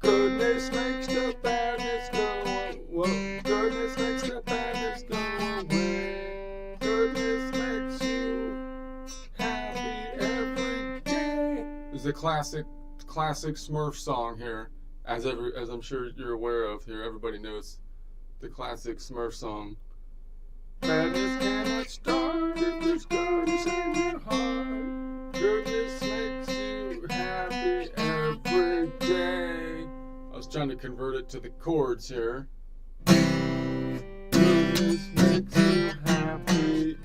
Goodness makes the badness go away. Goodness makes the badness go away. Goodness makes you happy every day. This is a classic Smurf song here, as I'm sure you're aware of here. Everybody knows the classic Smurf song. Badness cannot start if there's goodness in your heart. Goodness makes you happy every day. I was trying to convert it to the chords here. Goodness makes you happy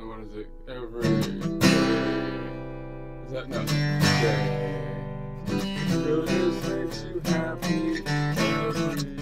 what is it? Every day. Is that no? Day. Goodness makes you happy every day.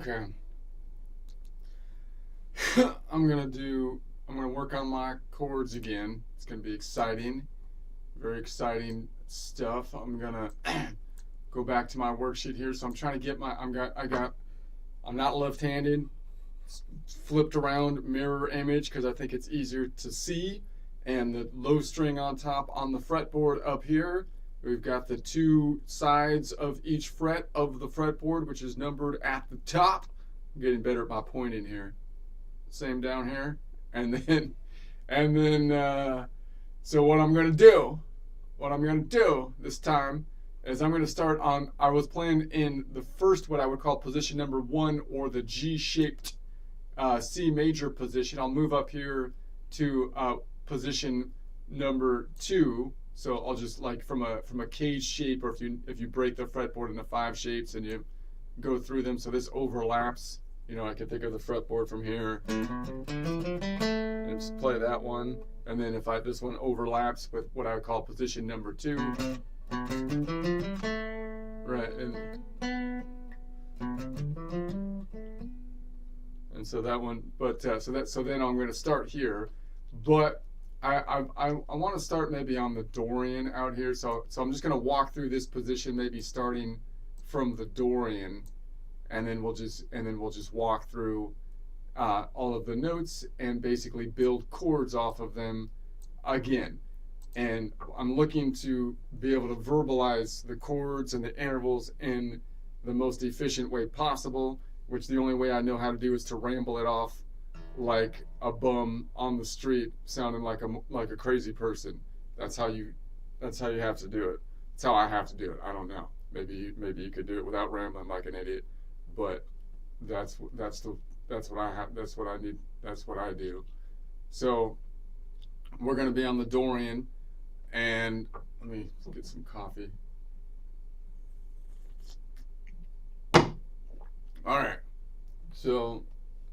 Okay. I'm gonna work on my chords again. It's gonna be exciting, very exciting stuff. I'm gonna go back to my worksheet here. So I'm trying to get my, I'm not left-handed. Flipped around mirror image because I think it's easier to see. And the low string on top on the fretboard up here. We've got the two sides of each fret of the fretboard, which is numbered at the top. I'm getting better at my pointing here. Same down here. And then, so what I'm going to do this time is I'm going to start on, I was playing in the first, what I would call position number 1, or the G-shaped C major position. I'll move up here to position number 2. So I'll just, like, from a cage shape, or if you break the fretboard into 5 shapes and you go through them, so this overlaps. You know, I can think of the fretboard from here and just play that one, and then if this one overlaps with what I would call position number 2, right, and so that one, but so then I'm going to start here, but I want to start maybe on the Dorian out here, so I'm just going to walk through this position, maybe starting from the Dorian, and then we'll just walk through all of the notes and basically build chords off of them again. And I'm looking to be able to verbalize the chords and the intervals in the most efficient way possible, which the only way I know how to do is to ramble it off like a bum on the street, sounding like a crazy person. That's how you have to do it. That's how I have to do it. I don't know. Maybe you could do it without rambling like an idiot, but that's what I have. That's what I need. That's what I do. So we're going to be on the Dorian, and let me get some coffee. All right. So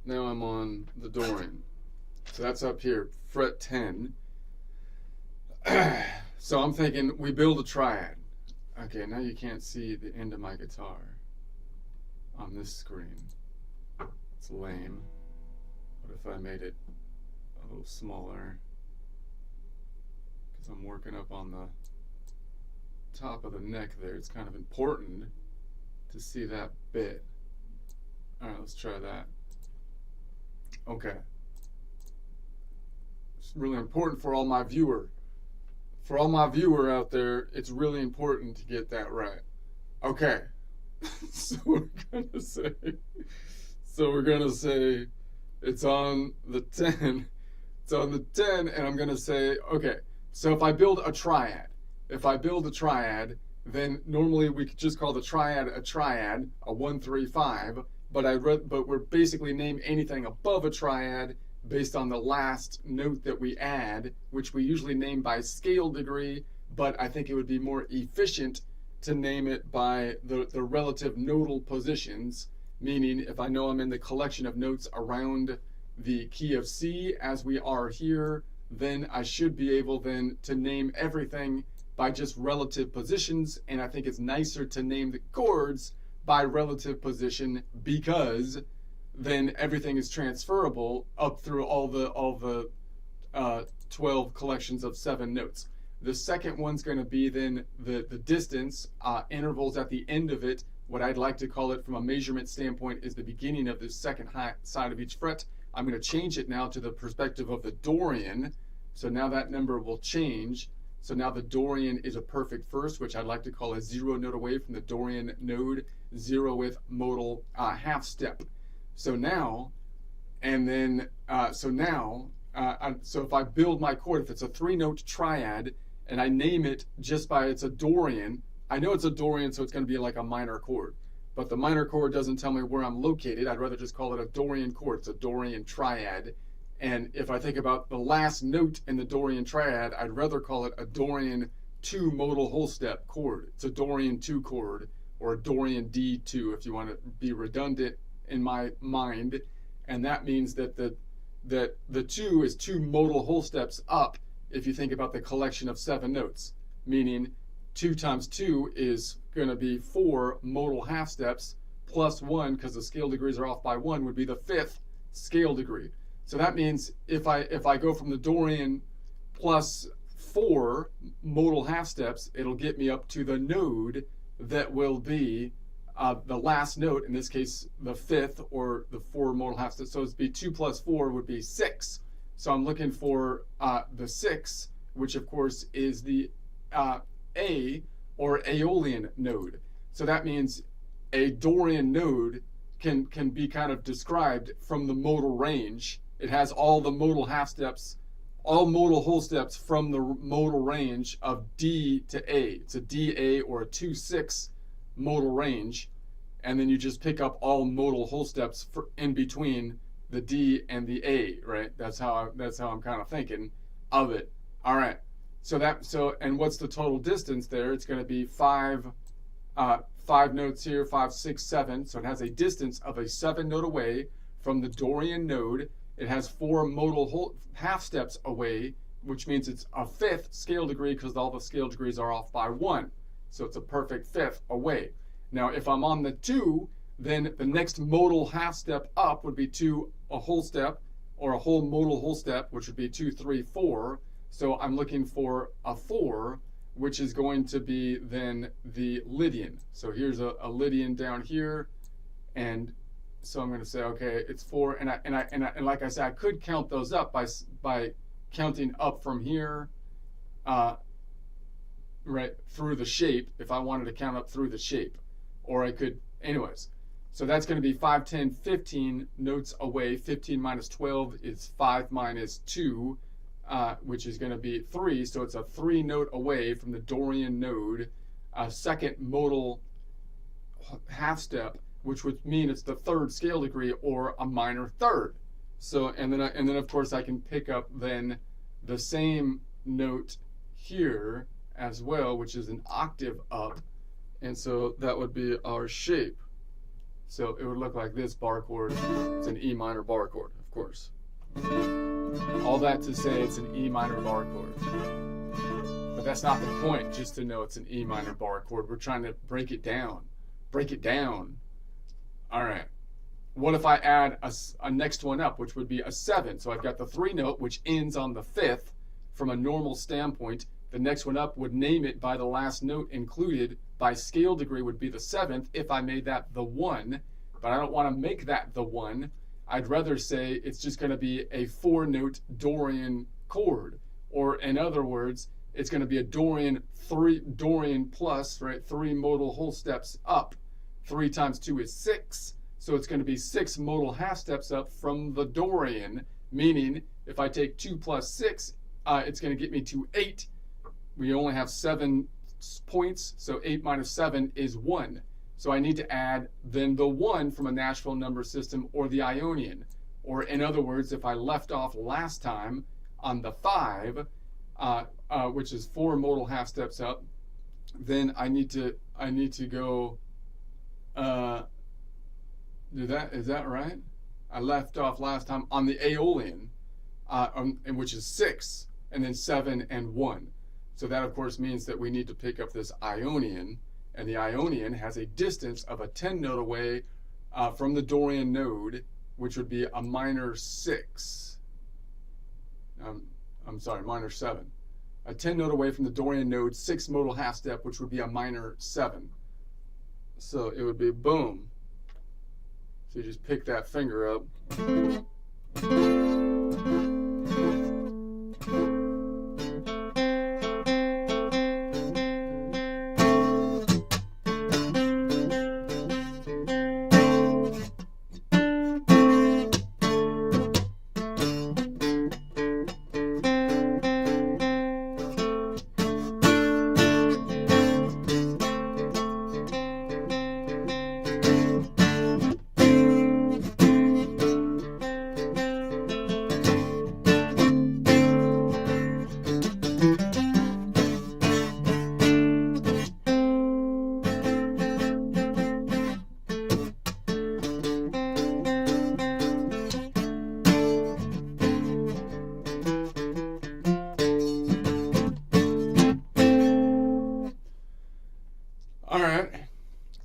now I'm on the Dorian. So that's up here, fret 10. So I'm thinking we build a triad. Okay, now you can't see the end of my guitar on this screen. It's lame. What if I made it a little smaller? Because I'm working up on the top of the neck there. It's kind of important to see that bit. All right, let's try that. Okay. It's really important for all my viewer. For all my viewer out there, it's really important to get that right. Okay. So we're gonna say it's on the 10. It's on the 10, and I'm gonna say, okay, so if I build a triad, then normally we could just call the triad a 1, 3, 5. But we're basically name anything above a triad based on the last note that we add, which we usually name by scale degree, but I think it would be more efficient to name it by the relative nodal positions, meaning if I know I'm in the collection of notes around the key of C, as we are here, then I should be able then to name everything by just relative positions, and I think it's nicer to name the chords by relative position, because then everything is transferable up through all the 12 collections of 7 notes. The second one's going to be then the distance, intervals at the end of it. What I'd like to call it from a measurement standpoint is the beginning of the second side of each fret. I'm going to change it now to the perspective of the Dorian. So now that number will change. So now the Dorian is a perfect first, which I'd like to call a 0 note away from the Dorian node, 0th modal half step. So now, and then, so if I build my chord, if it's a 3-note triad, and I name it just by it's a Dorian, I know it's a Dorian, so it's going to be like a minor chord. But the minor chord doesn't tell me where I'm located. I'd rather just call it a Dorian chord. It's a Dorian triad. And if I think about the last note in the Dorian triad, I'd rather call it a Dorian 2 modal whole step chord. It's a Dorian 2 chord, or a Dorian D2 if you want to be redundant in my mind. And that means that the 2 is 2 modal whole steps up if you think about the collection of 7 notes, meaning 2 times 2 is going to be 4 modal half steps plus 1, because the scale degrees are off by 1, would be the 5th scale degree. So that means if I go from the Dorian plus 4 modal half steps, it'll get me up to the node that will be the last note, in this case the 5th, or the 4 modal half steps. So it'd be 2 plus 4 would be 6. So I'm looking for the 6, which of course is the A, or Aeolian node. So that means a Dorian node can be kind of described from the modal range. It has all the modal half steps, all modal whole steps from the modal range of D to A. It's a DA, or a 2-6 modal range, and then you just pick up all modal whole steps in between the D and the A, right? That's how I'm kind of thinking of it. All right. And what's the total distance there? It's going to be 5 notes here, 5, 6, 7. So it has a distance of a 7 note away from the Dorian node. It has 4 modal half steps away, which means it's a 5th scale degree, because all the scale degrees are off by 1. So it's a perfect 5th away. Now, if I'm on the 2, then the next modal half step up would be a whole step, or a whole modal whole step, which would be 2, 3, 4. So I'm looking for a 4, which is going to be then the Lydian. So here's a Lydian down here, and so I'm going to say, okay, it's 4, and like I said, I could count those up by counting up from here, right through the shape, if I wanted to count up through the shape, or I could, anyways. So that's going to be 5, 10, 15 notes away. 15 minus 12 is 5 minus 2. Which is going to be 3, so it's a 3 note away from the Dorian node, a second modal half step, which would mean it's the 3rd scale degree, or a minor 3rd. So and then of course I can pick up then the same note here as well, which is an octave up, and so that would be our shape. So it would look like this bar chord. It's an E minor bar chord, of course. All that to say it's an E minor bar chord. But that's not the point, just to know it's an E minor bar chord. We're trying to break it down. Break it down. All right. What if I add a next one up, which would be a 7? So I've got the 3 note, which ends on the 5th from a normal standpoint. The next one up would name it by the last note included. By scale degree would be the 7th if I made that the 1. But I don't want to make that the 1. I'd rather say it's just going to be a 4-note Dorian chord, or in other words, it's going to be a Dorian plus, right? 3 modal whole steps up. 3 times 2 is 6, so it's going to be 6 modal half steps up from the Dorian. Meaning, if I take 2 plus 6, it's going to get me to 8. We only have 7 points, so 8 minus 7 is 1. So I need to add then the 1 from a natural number system, or the Ionian. Or in other words, if I left off last time on the 5, which is 4 modal half steps up, then I need to go is that right? I left off last time on the Aeolian, which is 6, and then 7 and 1. So that of course means that we need to pick up this Ionian. And the Ionian has a distance of a 10 note away from the Dorian node, which would be a minor 6. I'm sorry, minor 7. A 10 note away from the Dorian node, 6 modal half step, which would be a minor 7. So it would be boom. So you just pick that finger up.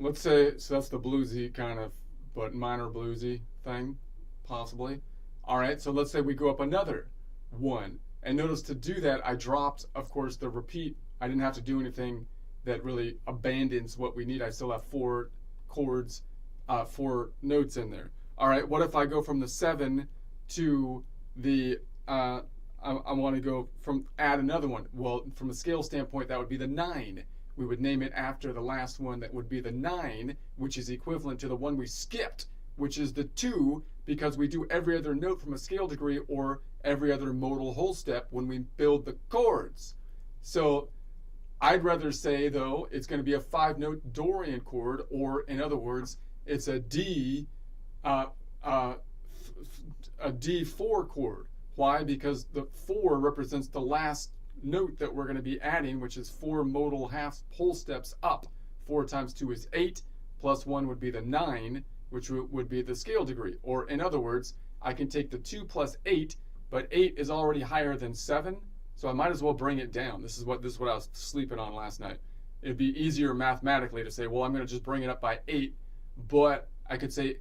let's say, so that's the bluesy kind of, but minor bluesy thing, possibly. All right, so let's say we go up another 1. And notice to do that, I dropped, of course, the repeat. I didn't have to do anything that really abandons what we need. I still have 4 chords, 4 notes in there. All right, what if I go from the 7 to the, I want to go from, add another one. Well, from a scale standpoint, that would be the 9. We would name it after the last one. That would be the 9, which is equivalent to the one we skipped, which is the 2, because we do every other note from a scale degree or every other modal whole step when we build the chords. So I'd rather say, though, it's going to be a 5-note Dorian chord, or in other words, it's a D, a D4 chord. Why? Because the 4 represents the last note that we're going to be adding, which is 4 modal whole steps up. 4 times 2 is 8, plus 1 would be the 9, which would be the scale degree. Or in other words, I can take the 2 plus 8, but 8 is already higher than 7, so I might as well bring it down. This is what I was sleeping on last night. It'd be easier mathematically to say, well, I'm going to just bring it up by 8, but I could say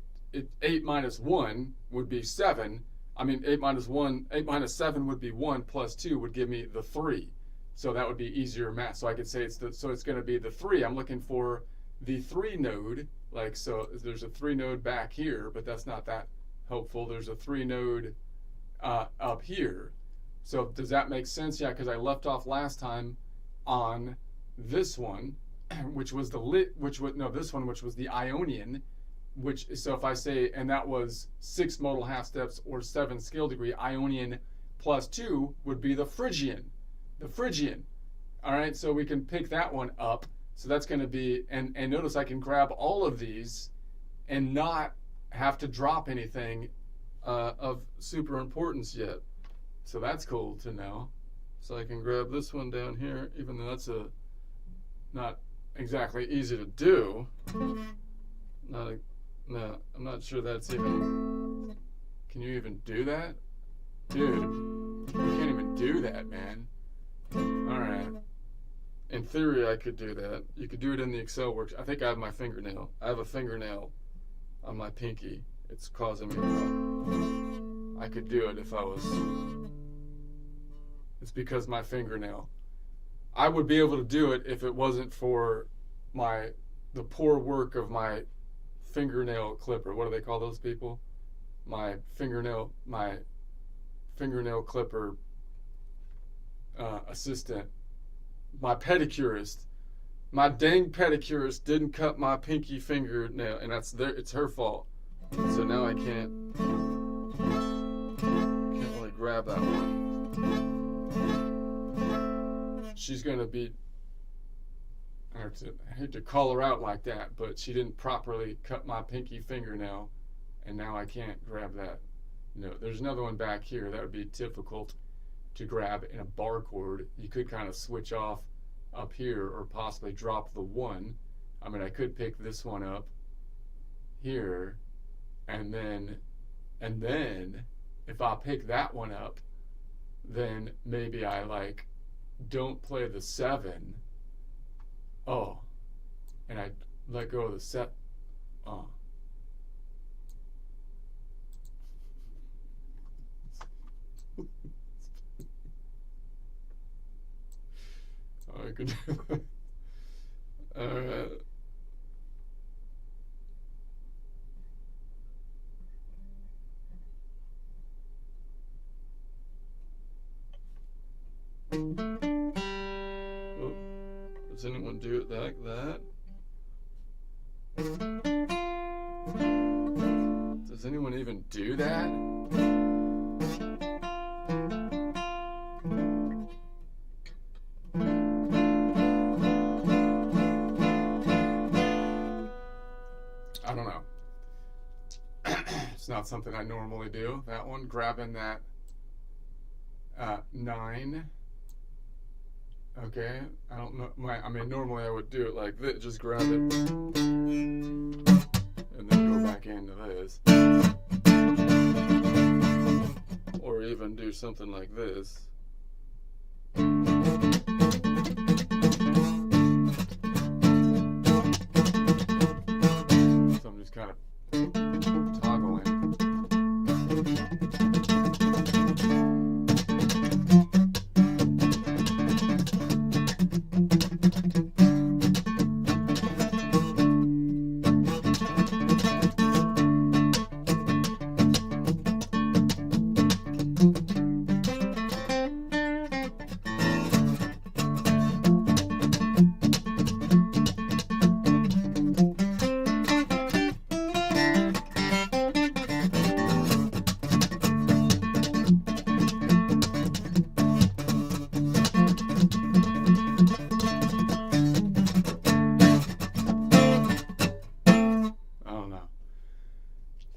8 minus 1 would be 7. I mean, 8 minus 7 would be 1, plus 2 would give me the 3. So that would be easier math. So I could say it's going to be the 3. I'm looking for the 3 node. Like, so there's a 3 node back here, but that's not that helpful. There's a 3 node up here. So does that make sense? Yeah, because I left off last time on this one, which was this one, which was the Ionian, so if I say, and that was 6 modal half steps or 7 scale degree, Ionian plus 2 would be the Phrygian. All right, so we can pick that one up. So that's going to be, and notice I can grab all of these and not have to drop anything of super importance yet. So that's cool to know. So I can grab this one down here, even though that's not exactly easy to do. No, I'm not sure that's even, can you even do that? Dude, you can't even do that, man. All right. In theory, I could do that. You could do it in the Excel works. I think I have my fingernail. I have a fingernail on my pinky. It's causing me a problem. I could do it if I was. It's because my fingernail. I would be able to do it if it wasn't for the poor work of my fingernail clipper. What do they call those people? My fingernail clipper assistant. My pedicurist. My dang pedicurist didn't cut my pinky fingernail, and it's her fault. So now I can't really grab that one. She's gonna be, I hate to call her out like that, but she didn't properly cut my pinky fingernail, and now I can't grab that. No, there's another one back here that would be difficult to grab in a bar chord. You could kind of switch off up here or possibly drop the 1. I mean, I could pick this one up here, and then if I pick that one up, then maybe I don't play the 7. Oh, and I let go of the set. Oh. I could do that. Alright. Oh, does anyone do it like that? Does anyone even do that? I don't know. It's not something I normally do. That one, grabbing that 9. Okay, I don't know. I mean, normally I would do it like this, just grab it, and then go back into this, or even do something like this.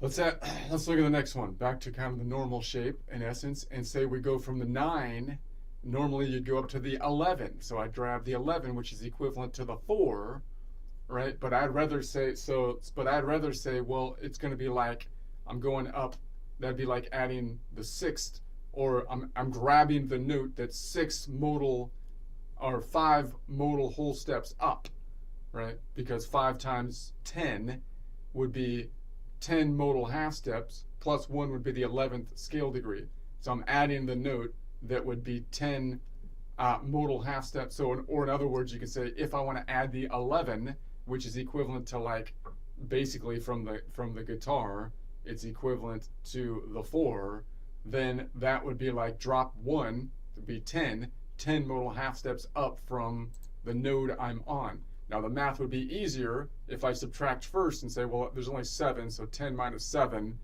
Let's look at the next one. Back to kind of the normal shape in essence, and say we go from the 9. Normally you'd go up to the 11. So I'd grab the 11, which is equivalent to the 4, right? But I'd rather say well, it's going to be like I'm going up. That'd be like adding the 6th, or I'm grabbing the note that's 6 modal or 5 modal whole steps up, right? Because 5 times 10 would be 10 modal half steps, plus 1 would be the 11th scale degree. So I'm adding the note that would be 10 modal half steps. So, or in other words, you could say if I want to add the 11, which is equivalent to, like, basically from the guitar, it's equivalent to the 4, then that would be like drop 1 to be 10 modal half steps up from the node I'm on. Now the math would be easier if I subtract first and say, well, there's only 7, so 10 minus 7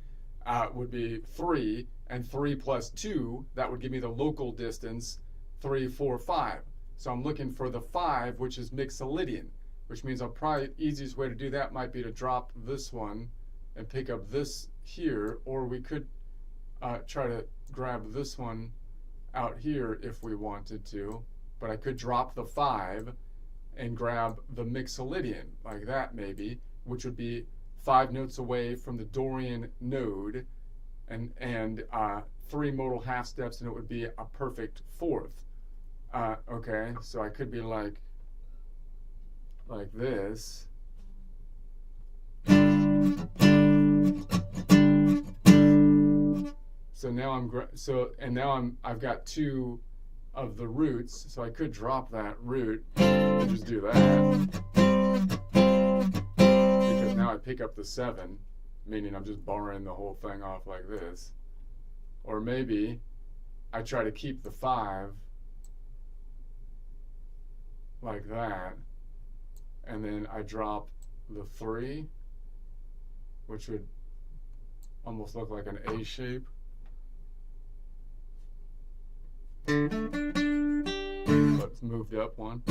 would be 3, and 3 plus 2, that would give me the local distance, 3, 4, 5. So I'm looking for the 5, which is Mixolydian, which means the easiest way to do that might be to drop this one and pick up this here, or we could try to grab this one out here if we wanted to, but I could drop the 5 and grab the Mixolydian, like that maybe, which would be 5 notes away from the Dorian node, and 3 modal half steps, and it would be a perfect 4th. Okay, so I could be like this. So now I've got 2 of the roots, so I could drop that root and just do that, because now I pick up the 7, meaning I'm just barring the whole thing off like this. Or maybe I try to keep the 5 like that, and then I drop the 3, which would almost look like an A shape. But it's moved up 1.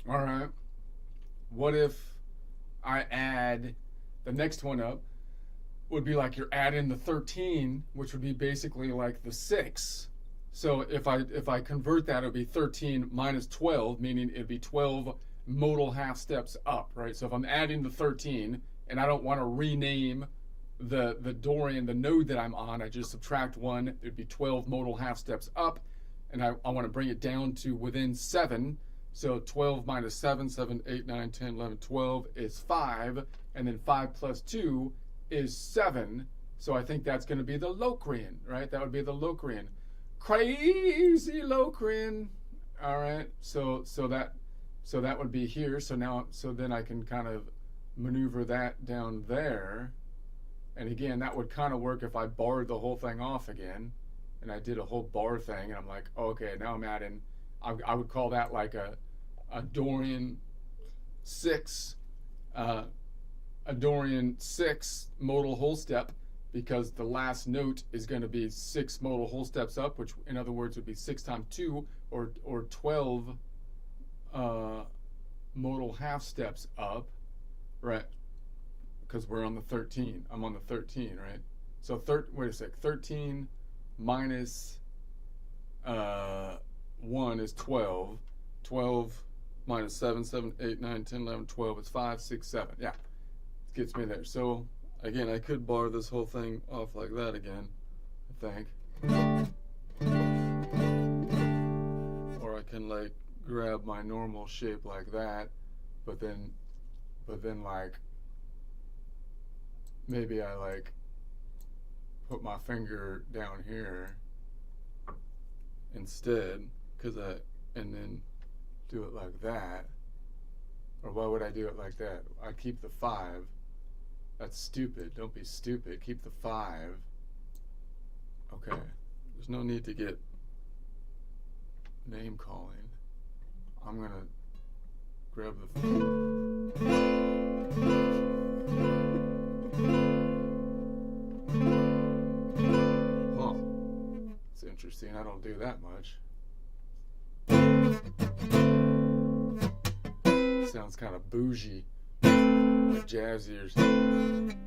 All right. What if I add the next one up? Would be like you're adding the 13, which would be basically like the 6. So if I convert that, it would be 13 minus 12, meaning it'd be 12 modal half steps up, right? So if I'm adding the 13 and I don't want to rename the Dorian, the node that I'm on, I just subtract 1, it'd be 12 modal half steps up. and I want to bring it down to within 7. So 12 minus 7, 7, 8, 9, 10, 11, 12 is 5, and then 5 plus 2 is 7. So I think that's going to be the Locrian, right? That would be the Locrian. Crazy Locrian. All right. So that would be here. So then I can kind of maneuver that down there. And again, that would kind of work if I barred the whole thing off again, and I did a whole bar thing, and I'm like, oh, okay, now I'm adding. I would call that like a Dorian 6, a Dorian 6 modal whole step, because the last note is going to be 6 modal whole steps up, which in other words would be 6 times 2 or 12 modal half steps up, right? Because we're on the 13. I'm on the 13, right? So wait a sec. 13 minus 1 is 12. 12 minus 7, 7, 8, 9, 10, 11, 12 is 5, 6, 7. Yeah, it gets me there. So again, I could bar this whole thing off like that again, I think. Or I can like grab my normal shape like that, but then like maybe I like put my finger down here instead, and then do it like that. Or why would I do it like that? I keep the 5. That's stupid. Don't be stupid. Keep the 5. Okay. There's no need to get name calling. I'm gonna grab the It's interesting. I don't do that much. Sounds kind of bougie, like jazzy or something.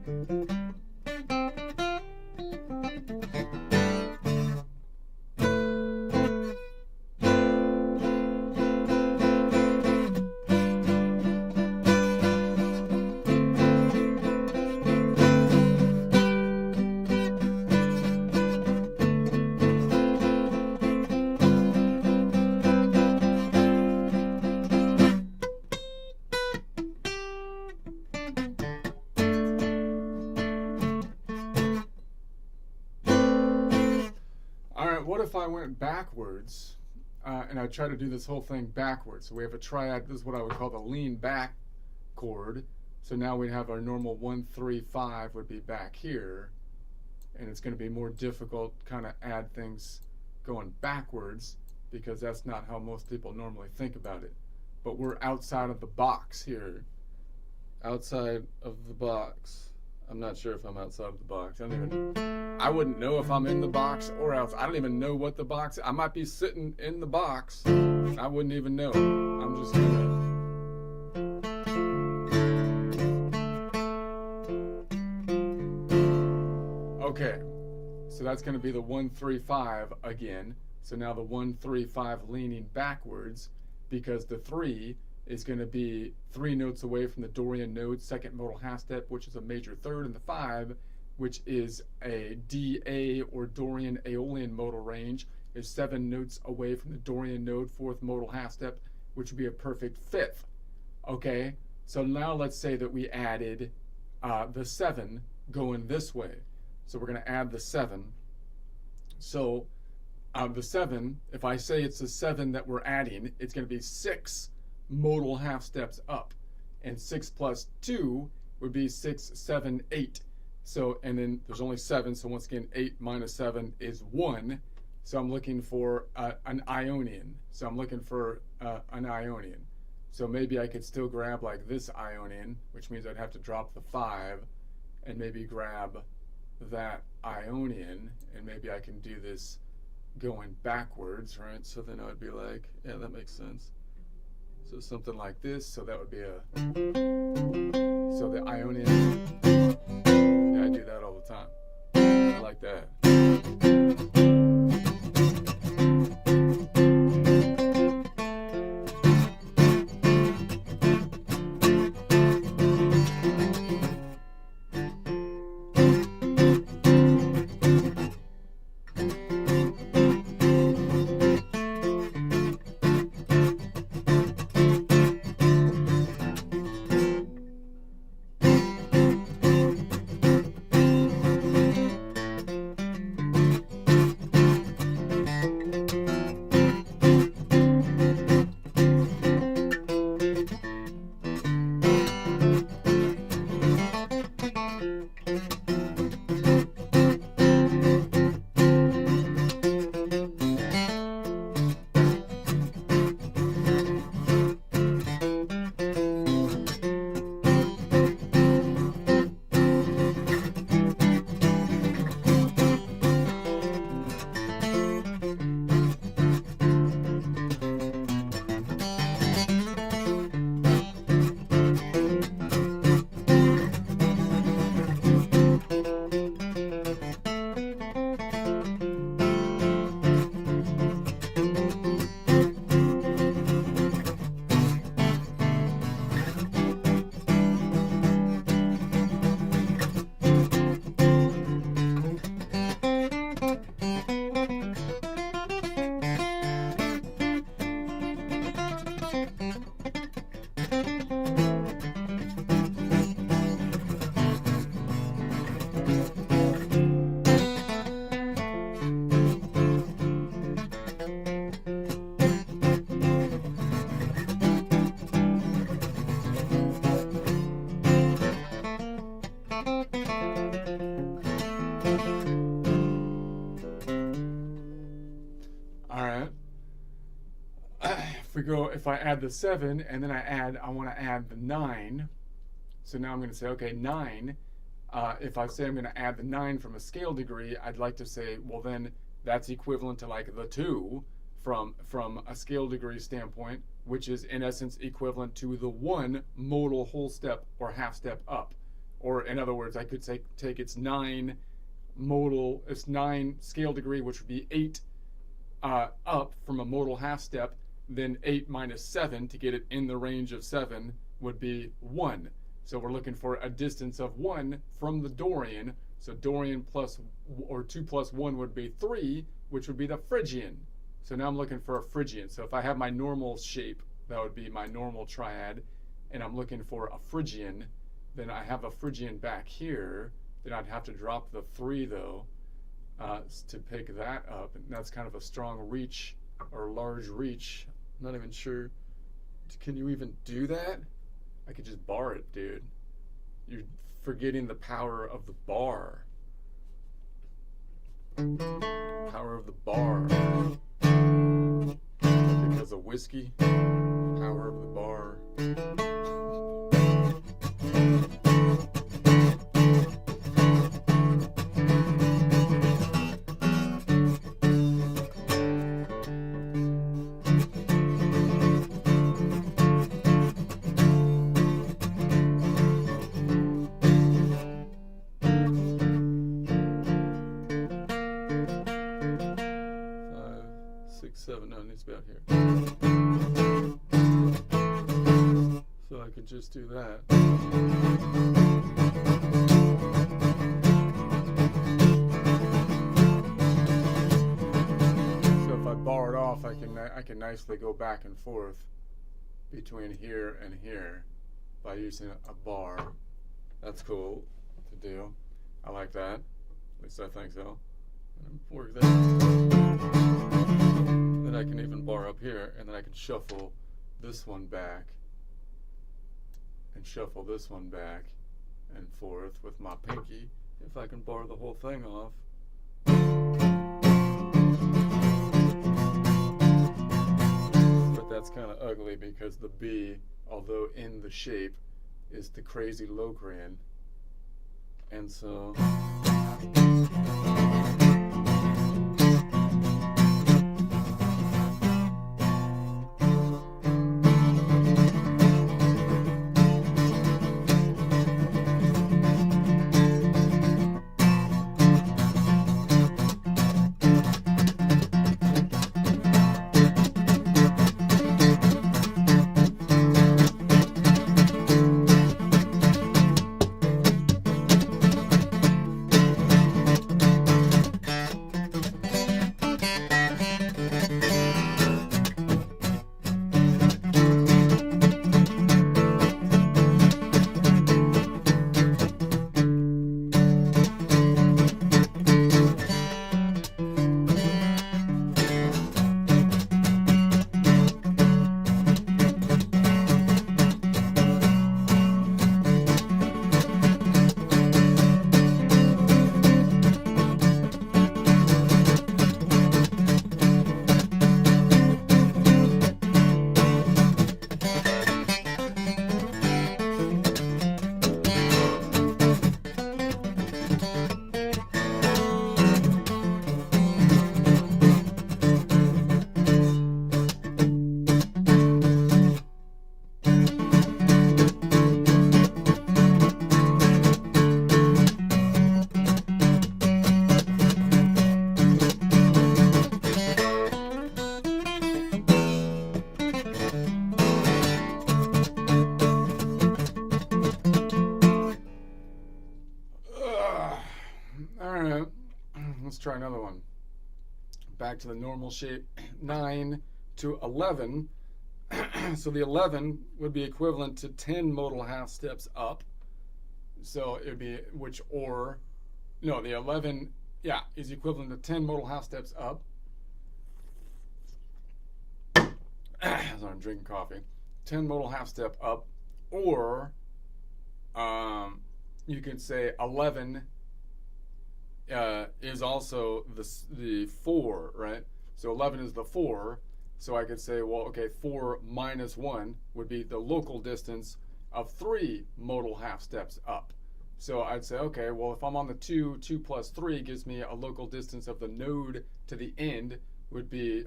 What if I went backwards and I try to do this whole thing backwards? So we have a triad. This is what I would call the lean back chord. So now we have our normal 1, 3, 5 would be back here, and it's going to be more difficult to kind of add things going backwards because that's not how most people normally think about it. But we're outside of the box here. Outside of the box. I'm not sure if I'm outside of the box. I wouldn't know if I'm in the box or else. I don't even know what the box is. I might be sitting in the box. I wouldn't even know. I'm just gonna. Okay, so that's gonna be the 1, 3, 5 again. So now the 1, 3, 5 leaning backwards, because the 3 is going to be 3 notes away from the Dorian node, second modal half step, which is a major third, and the 5, which is a DA or Dorian Aeolian modal range, is 7 notes away from the Dorian node, fourth modal half step, which would be a perfect 5th. Okay, so now let's say that we added the 7 going this way. So we're going to add the 7. So the 7, if I say it's the 7 that we're adding, it's going to be 6 modal half steps up, and 6 plus 2 would be 6, 7, 8. So, and then there's only 7, so once again 8 minus 7 is 1. So I'm looking for an Ionian. So I'm looking for an Ionian. So maybe I could still grab like this Ionian, which means I'd have to drop the 5 and maybe grab that Ionian, and maybe I can do this going backwards, right? So then I would be like, yeah, that makes sense. So something like this, so that would be so the Ionian, yeah, I do that all the time. I like that. All right. If I add the 7 and then I want to add the 9. So now I'm going to say, okay, 9. If I say I'm going to add the 9 from a scale degree, I'd like to say, well, then that's equivalent to like the 2 from a scale degree standpoint, which is in essence equivalent to the 1 modal whole step or half step up. Or in other words, I could say take its 9 scale degree, which would be 8 up from a modal half step, then 8 minus 7 to get it in the range of 7 would be 1. So we're looking for a distance of 1 from the Dorian. So Dorian plus, or 2 plus 1 would be 3, which would be the Phrygian. So now I'm looking for a Phrygian. So if I have my normal shape, that would be my normal triad, and I'm looking for a Phrygian, then I have a Phrygian back here. Then I'd have to drop the 3 though to pick that up, and that's kind of a strong reach or large reach. I'm not even sure. Can you even do that? I could just bar it, dude. You're forgetting the power of the bar. Power of the bar. Because of whiskey. Power of the bar. 7, no, it needs to be out here. So I could just do that. So if I bar it off, I can nicely go back and forth between here and here by using a bar. That's cool to do. I like that. At least I think so. And work that. Then I can even bar up here, and then I can shuffle this one back and shuffle this one back and forth with my pinky if I can bar the whole thing off. But that's kind of ugly because the B, although in the shape, is the crazy Locrian. And so let's try another one. Back to the normal shape, 9 to 11. So the 11 would be equivalent to 10 modal half steps up. So it would be the 11, is equivalent to 10 modal half steps up. Sorry, I'm drinking coffee. 10 modal half step up, or you could say 11 is also the 4, right? So 11 is the 4. So I could say, well, okay, 4 minus 1 would be the local distance of 3 modal half steps up. So I'd say, okay, well, if I'm on the 2, 2 plus 3 gives me a local distance of the node to the end would be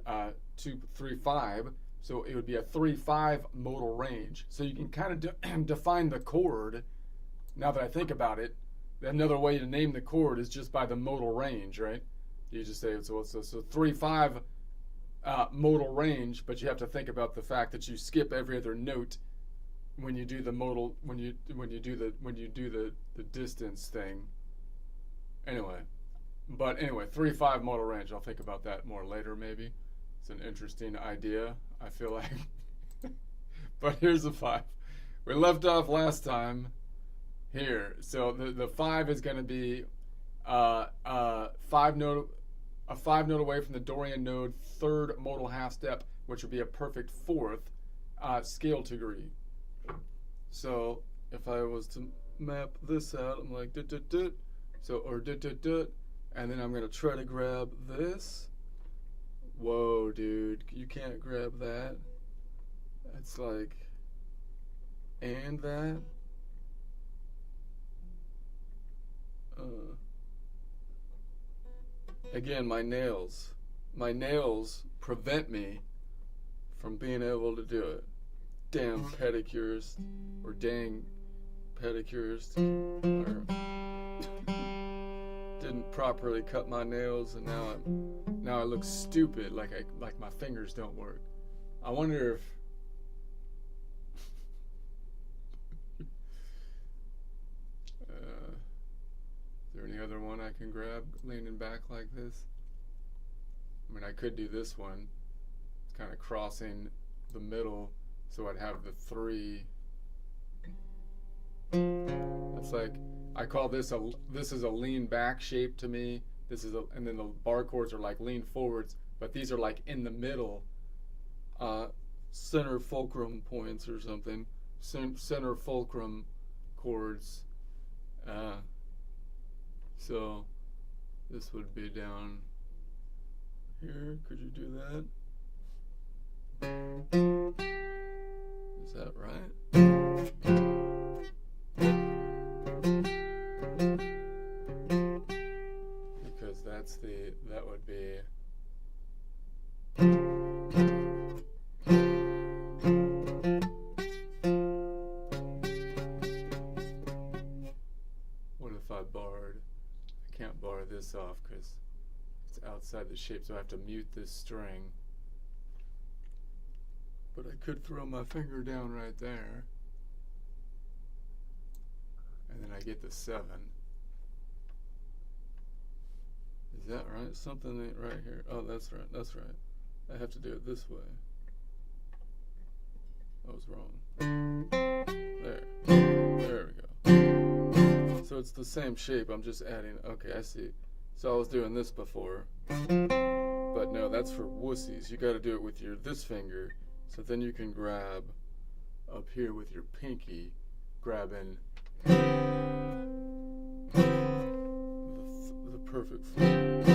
2, 3, 5. So it would be a 3, 5 modal range. So you can kind of define the chord. Now that I think about it, another way to name the chord is just by the modal range, right? You just say, so 3, 5 modal range, but you have to think about the fact that you skip every other note when you do the modal, when you do the distance thing. Anyway, 3, 5 modal range. I'll think about that more later, maybe. It's an interesting idea, I feel like. But here's the 5. We left off last time here. So the 5 is going to be a 5 note away from the Dorian node, 3rd modal half step, which would be a perfect 4th scale degree. So if I was to map this out, I'm like so or and then I'm gonna try to grab this. Whoa, dude, you can't grab that. It's like, and that. Again, my nails prevent me from being able to do it. Damn pedicures, or dang pedicures, or didn't properly cut my nails, and now I look stupid, like my fingers don't work. I wonder if is there any other one I can grab leaning back like this? I mean, I could do this one. It's kind of crossing the middle, so I'd have the 3. It's like, I call this is a lean back shape to me. And then the bar chords are like lean forwards, but these are like in the middle, center fulcrum points or something, center fulcrum chords. So this would be down here. Could you do that? Is that right? Because that would be what if I barred? I can't bar this off because it's outside the shape, so I have to mute this string. But I could throw my finger down right there, and then I get the 7. Is that right? Something right here. Oh, that's right. That's right. I have to do it this way. I was wrong. There. There we go. So it's the same shape. I'm just adding. Okay, I see. So I was doing this before. But no, that's for wussies. You got to do it with your this finger. So then you can grab up here with your pinky, grabbing the perfect flow.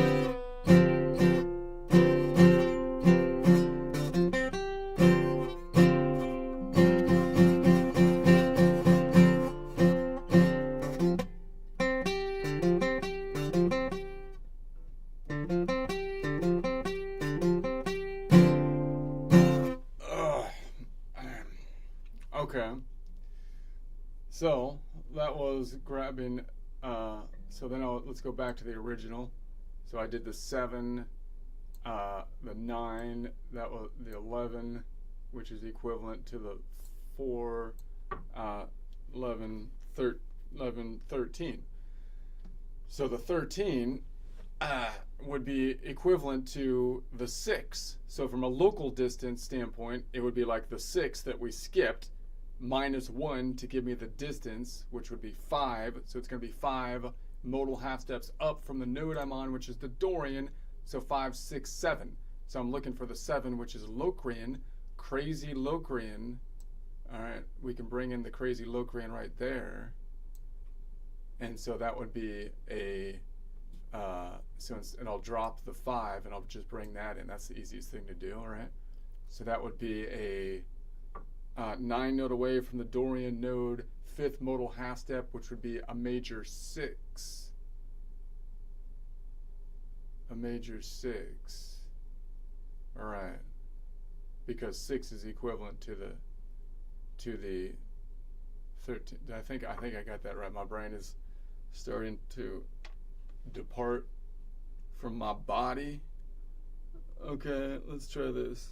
Okay, so that was grabbing, so then let's go back to the original. So I did the 7, the 9, that was the 11, which is equivalent to the 4, 11, 13. So the 13 would be equivalent to the 6. So from a local distance standpoint, it would be like the 6 that we skipped, minus 1 to give me the distance, which would be 5. So it's going to be 5 modal half steps up from the node I'm on, which is the Dorian. So 5, 6, 7. So I'm looking for the 7, which is Locrian, crazy Locrian. All right, we can bring in the crazy Locrian right there. And so that would be a and I'll drop the 5 and I'll just bring that in. That's the easiest thing to do, all right? So that would be a 9 note away from the Dorian node, 5th modal half step, which would be a major 6. A major 6. All right. Because 6 is equivalent to the 13. I think I got that right. My brain is starting to depart from my body. Okay, let's try this.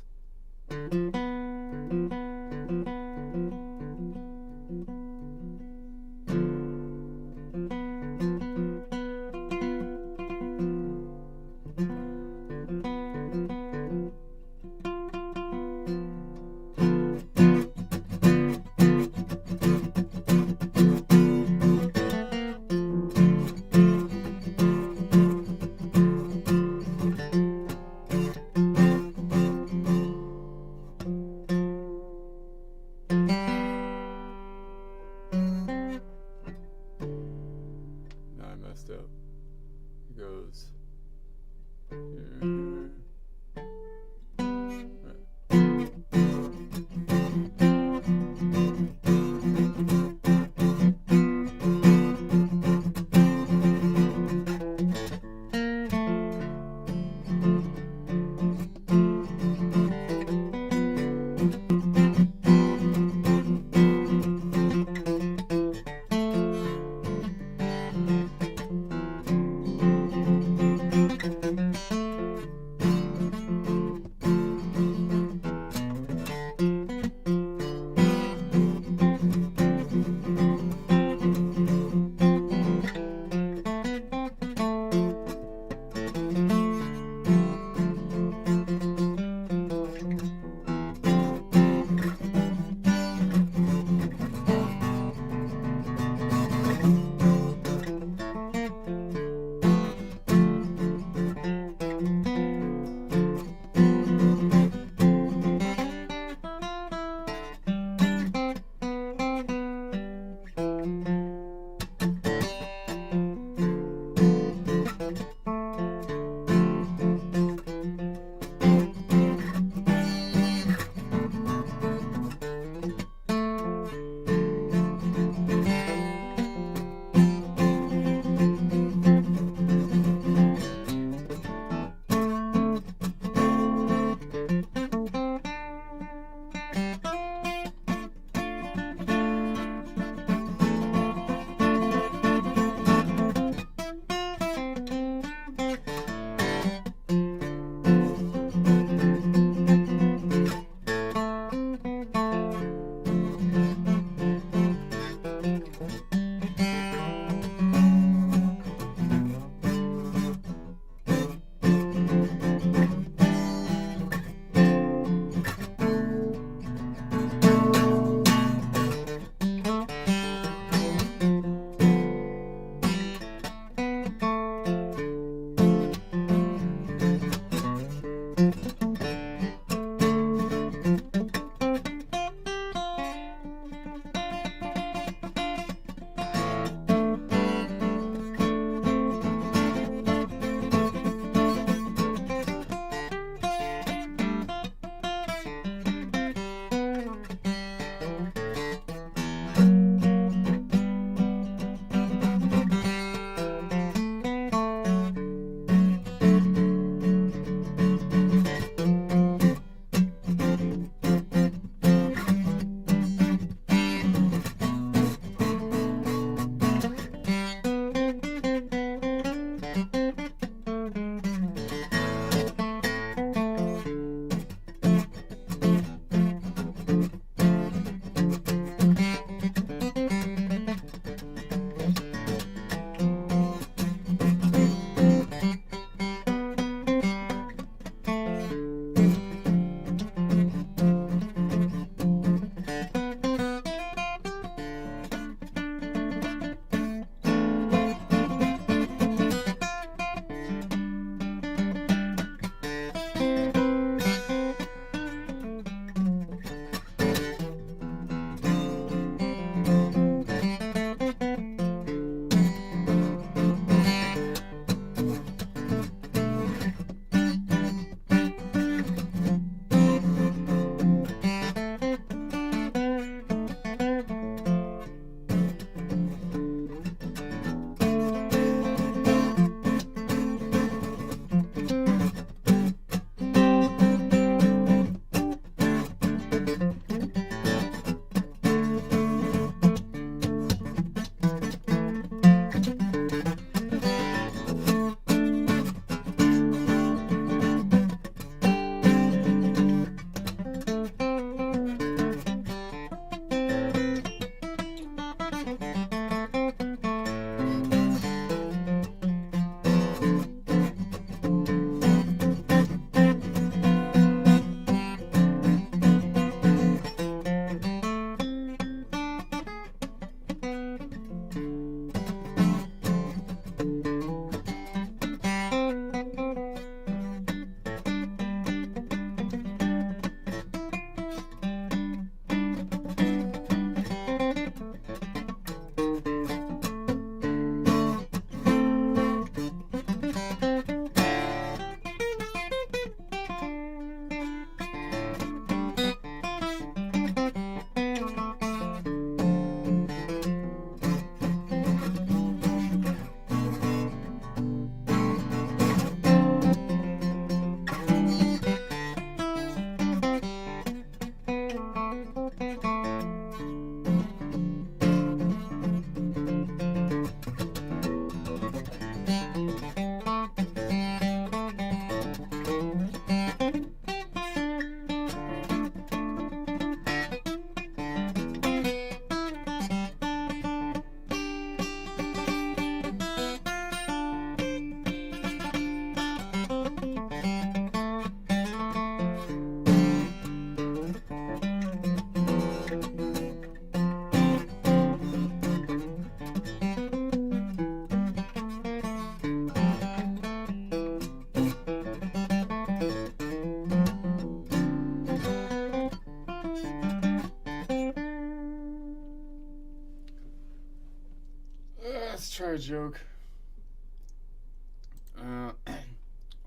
a joke.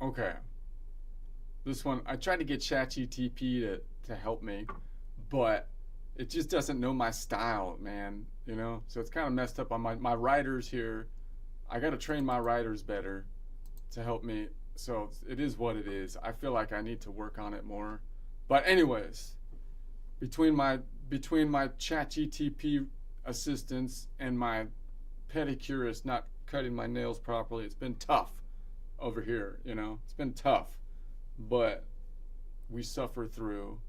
Okay. This one, I tried to get ChatGTP to help me, but it just doesn't know my style, man. You know, so it's kind of messed up on my writers here. I got to train my writers better to help me. So it is what it is. I feel like I need to work on it more. But anyways, between my ChatGTP assistance and my pedicurist not cutting my nails properly, it's been tough over here, you know. It's been tough. But we suffer through,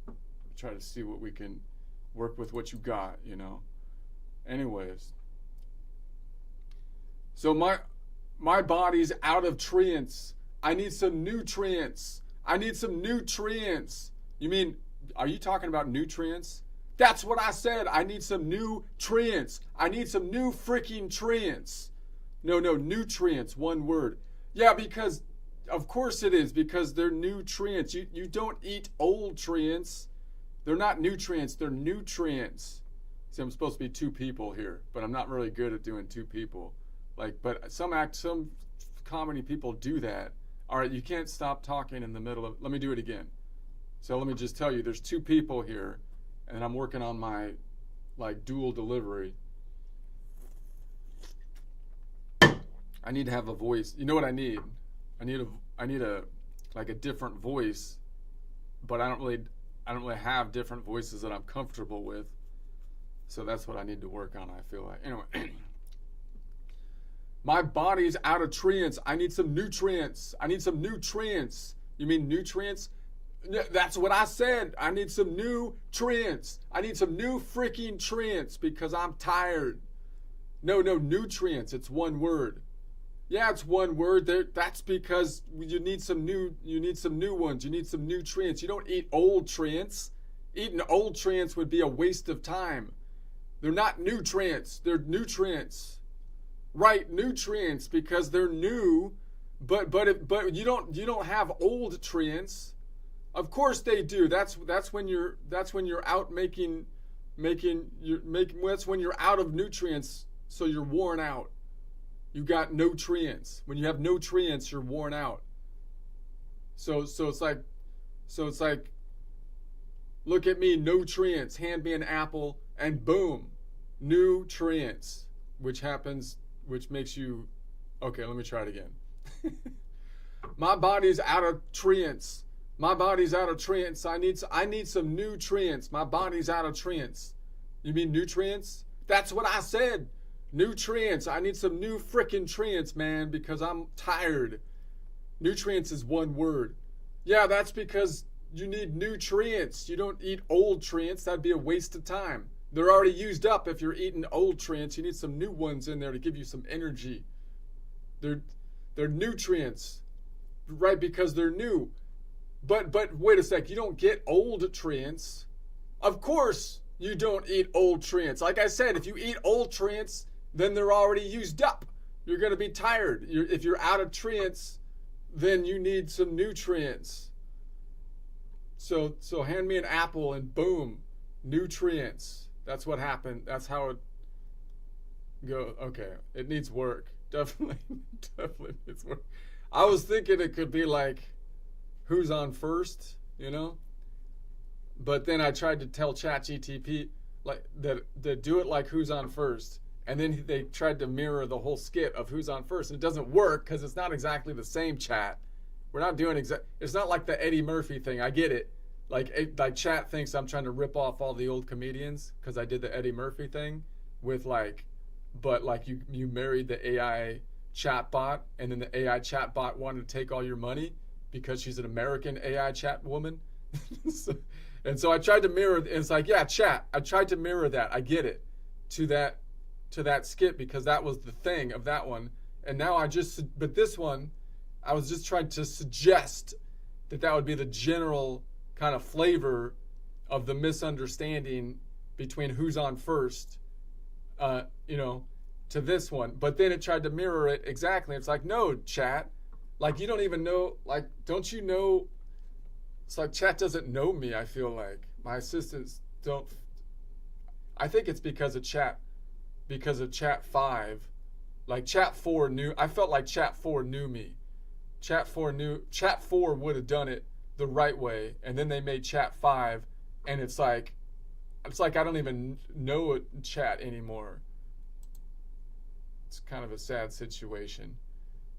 try to see what we can work with what you got, you know. Anyways. So my body's out of nutrients. I need some nutrients. I need some nutrients. You mean, are you talking about nutrients? That's what I said. I need some nutrients. I need some new freaking nutrients. No, nutrients, one word. Yeah, because, of course it is, because they're nutrients. You don't eat old nutrients. They're not nutrients, they're nutrients. See, I'm supposed to be two people here, but I'm not really good at doing two people. But some comedy people do that. All right, you can't stop talking in the middle of, let me do it again. So let me just tell you, there's two people here, and I'm working on my, dual delivery. I need to have a voice. You know what I need? I need a different voice, but I don't really have different voices that I'm comfortable with. So that's what I need to work on, I feel like. Anyway, my body's out of nutrients. I need some nutrients. I need some nutrients. You mean nutrients? That's what I said. I need some nutrients. I need some new freaking nutrients because I'm tired. No, nutrients. It's one word. Yeah, it's one word. That's because you need some new ones. You need some nutrients. You don't eat old nutrients. Eating old nutrients would be a waste of time. They're not nutrients. They're nutrients. Right, nutrients because they're new, but you don't have old nutrients. Of course they do. That's when you're out that's when you're out of nutrients, so you're worn out. You got no nutrients. When you have no nutrients, you're worn out. So it's like look at me, no nutrients, hand me an apple, and boom, nutrients, which makes you, okay, let me try it again. My body's out of nutrients. My body's out of nutrients. I need some nutrients. My body's out of nutrients. You mean nutrients? That's what I said. Nutrients. I need some new frickin' nutrients, man, because I'm tired. Nutrients is one word. Yeah, that's because you need nutrients. You don't eat old nutrients. That'd be a waste of time. They're already used up if you're eating old nutrients. You need some new ones in there to give you some energy. They're nutrients, right, because they're new. But wait a sec, you don't get old nutrients. Of course you don't eat old nutrients. Like I said, if you eat old nutrients, then they're already used up. You're going to be tired. If you're out of nutrients, then you need some nutrients. So hand me an apple and boom, nutrients. That's what happened. That's how it goes. Okay, it needs work. Definitely needs work. I was thinking it could be like, who's on first, you know? But then I tried to tell ChatGTP that do it like who's on first. And then they tried to mirror the whole skit of who's on first. And it doesn't work because it's not exactly the same chat. We're not doing it's not like the Eddie Murphy thing. I get it. Like chat thinks I'm trying to rip off all the old comedians because I did the Eddie Murphy thing with but you married the AI chat bot and then the AI chat bot wanted to take all your money because she's an American AI chat woman. So I tried to mirror, and it's like, yeah, chat. I tried to mirror that. I get it to that skit because that was the thing of that one. And now but this one, I was just trying to suggest that would be the general kind of flavor of the misunderstanding between who's on first, to this one. But then it tried to mirror it exactly. It's like, no, chat. You don't even know, don't you know? It's like chat doesn't know me, I feel like. My assistants don't. I think it's because of chat 5 Like chat 4 knew. I felt like chat 4 knew me. Chat 4 would have done it the right way, and then they made chat 5, and it's like I don't even know chat anymore. It's kind of a sad situation,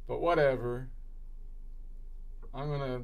but whatever. I'm gonna